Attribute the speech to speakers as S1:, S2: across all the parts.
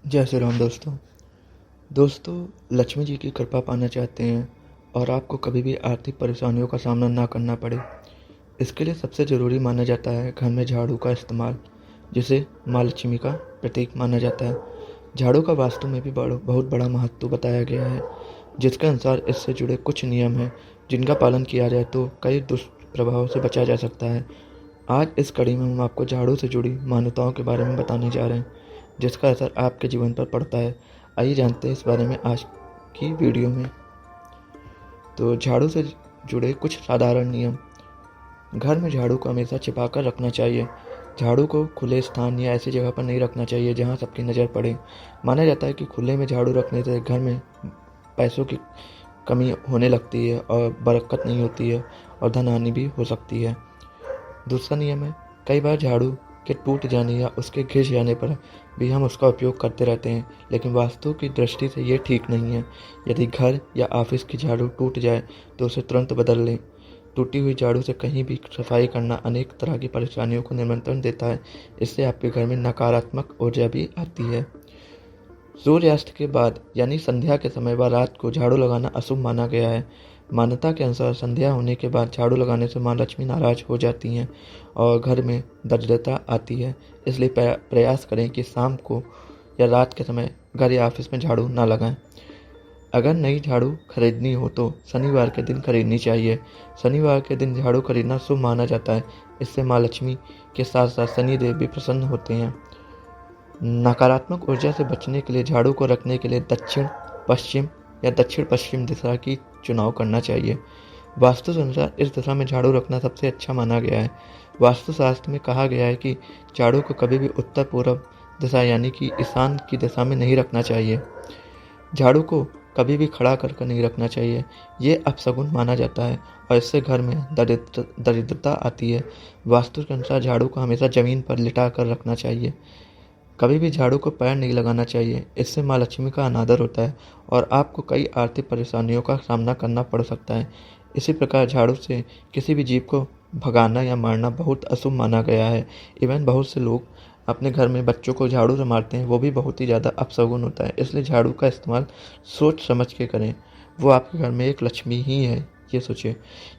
S1: जय श्री राम दोस्तों लक्ष्मी जी की कृपा पाना चाहते हैं और आपको कभी भी आर्थिक परेशानियों का सामना ना करना पड़े। इसके लिए सबसे ज़रूरी माना जाता है घर में झाड़ू का इस्तेमाल, जिसे माँ लक्ष्मी का प्रतीक माना जाता है। झाड़ू का वास्तु में भी बहुत बड़ा महत्व बताया गया है, जिसके अनुसार इससे जुड़े कुछ नियम हैं जिनका पालन किया जाए तो कई दुष्प्रभावों से बचा जा सकता है। आज इस कड़ी में हम आपको झाड़ू से जुड़ी मान्यताओं के बारे में बताने जा रहे हैं, जिसका असर आपके जीवन पर पड़ता है। आइए जानते हैं इस बारे में आज की वीडियो में। तो झाड़ू से जुड़े कुछ साधारण नियम। घर में झाड़ू को हमेशा छिपा कर रखना चाहिए। झाड़ू को खुले स्थान या ऐसी जगह पर नहीं रखना चाहिए जहां सबकी नज़र पड़े। माना जाता है कि खुले में झाड़ू रखने से घर में पैसों की कमी होने लगती है और बरकत नहीं होती है और धन हानि भी हो सकती है। दूसरा नियम है, कई बार झाड़ू के टूट जाने या उसके घिस जाने पर भी हम उसका उपयोग करते रहते हैं, लेकिन वास्तु की दृष्टि से ये ठीक नहीं है। यदि घर या ऑफिस की झाड़ू टूट जाए तो उसे तुरंत बदल लें। टूटी हुई झाड़ू से कहीं भी सफाई करना अनेक तरह की परेशानियों को निमंत्रण देता है। इससे आपके घर में नकारात्मक ऊर्जा भी आती है। सूर्यास्त के बाद यानी संध्या के समय व रात को झाड़ू लगाना अशुभ माना गया है। मान्यता के अनुसार संध्या होने के बाद झाड़ू लगाने से माँ लक्ष्मी नाराज हो जाती हैं और घर में दरिद्रता आती है। इसलिए प्रयास करें कि शाम को या रात के समय घर या ऑफिस में झाड़ू ना लगाएं। अगर नई झाड़ू खरीदनी हो तो शनिवार के दिन खरीदनी चाहिए। शनिवार के दिन झाड़ू खरीदना शुभ माना जाता है। इससे माँ लक्ष्मी के साथ साथ शनिदेव भी प्रसन्न होते हैं। नकारात्मक ऊर्जा से बचने के लिए झाड़ू को रखने के लिए दक्षिण पश्चिम या दक्षिण पश्चिम दिशा की चुनाव करना चाहिए। वास्तु के अनुसार इस दिशा में झाड़ू रखना सबसे अच्छा माना गया है। वास्तुशास्त्र में कहा गया है कि झाड़ू को कभी भी उत्तर पूर्व दिशा यानी कि ईशान की दिशा में नहीं रखना चाहिए। झाड़ू को कभी भी खड़ा करके नहीं रखना चाहिए, ये अपशगुन माना जाता है और इससे घर में दरिद्रता आती है। वास्तु के अनुसार झाड़ू को हमेशा जमीन पर लिटा कर रखना चाहिए। कभी भी झाड़ू को पैर नहीं लगाना चाहिए, इससे माँ लक्ष्मी का अनादर होता है और आपको कई आर्थिक परेशानियों का सामना करना पड़ सकता है। इसी प्रकार झाड़ू से किसी भी जीव को भगाना या मारना बहुत अशुभ माना गया है। इवन बहुत से लोग अपने घर में बच्चों को झाड़ू से मारते हैं, वो भी बहुत ही ज़्यादा अपशगुन होता है। इसलिए झाड़ू का इस्तेमाल सोच समझ के करें, वो आपके घर में एक लक्ष्मी ही है, ये सोचिए।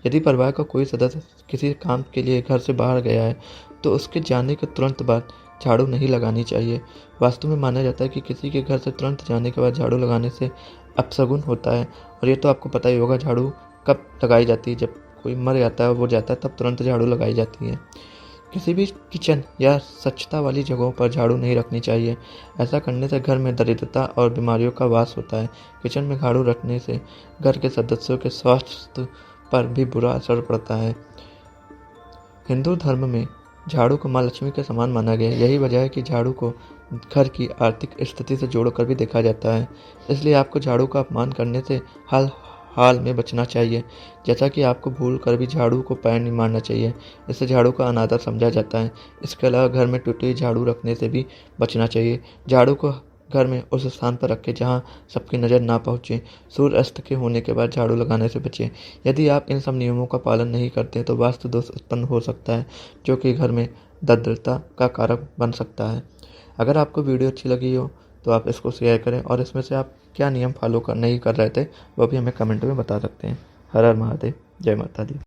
S1: यदि परिवार का कोई सदस्य किसी काम के लिए घर से बाहर गया है तो उसके जाने के तुरंत बाद झाड़ू नहीं लगानी चाहिए। वास्तु में माना जाता है कि किसी के घर से तुरंत जाने के बाद झाड़ू लगाने से अपशगुन होता है। और ये तो आपको पता ही होगा झाड़ू कब लगाई जाती है, जब कोई मर जाता है, वो जाता है, तब तुरंत झाड़ू लगाई जाती है। किसी भी किचन या स्वच्छता वाली जगहों पर झाड़ू नहीं रखनी चाहिए। ऐसा करने से घर में दरिद्रता और बीमारियों का वास होता है। किचन में झाड़ू रखने से घर के सदस्यों के स्वास्थ्य पर भी बुरा असर पड़ता है। हिंदू धर्म में झाड़ू को माँ लक्ष्मी के समान माना गया है। यही वजह है कि झाड़ू को घर की आर्थिक स्थिति से जोड़कर भी देखा जाता है। इसलिए आपको झाड़ू का अपमान करने से हाल में बचना चाहिए। जैसा कि आपको भूल कर भी झाड़ू को पैर नहीं मारना चाहिए, इससे झाड़ू का अनादर समझा जाता है। इसके अलावा घर में टूटी हुई झाड़ू रखने से भी बचना चाहिए। झाड़ू को घर में उस स्थान पर रखें जहां सबकी नज़र ना पहुंचे। सूर्य अस्त के होने के बाद झाड़ू लगाने से बचें। यदि आप इन सब नियमों का पालन नहीं करते तो वास्तु दोष उत्पन्न हो सकता है, जो कि घर में दरिद्रता का कारक बन सकता है। अगर आपको वीडियो अच्छी लगी हो तो आप इसको शेयर करें और इसमें से आप क्या नियम फॉलो नहीं कर रहे थे वो भी हमें कमेंट में बता सकते हैं। हर हर महादेव, जय माता दी।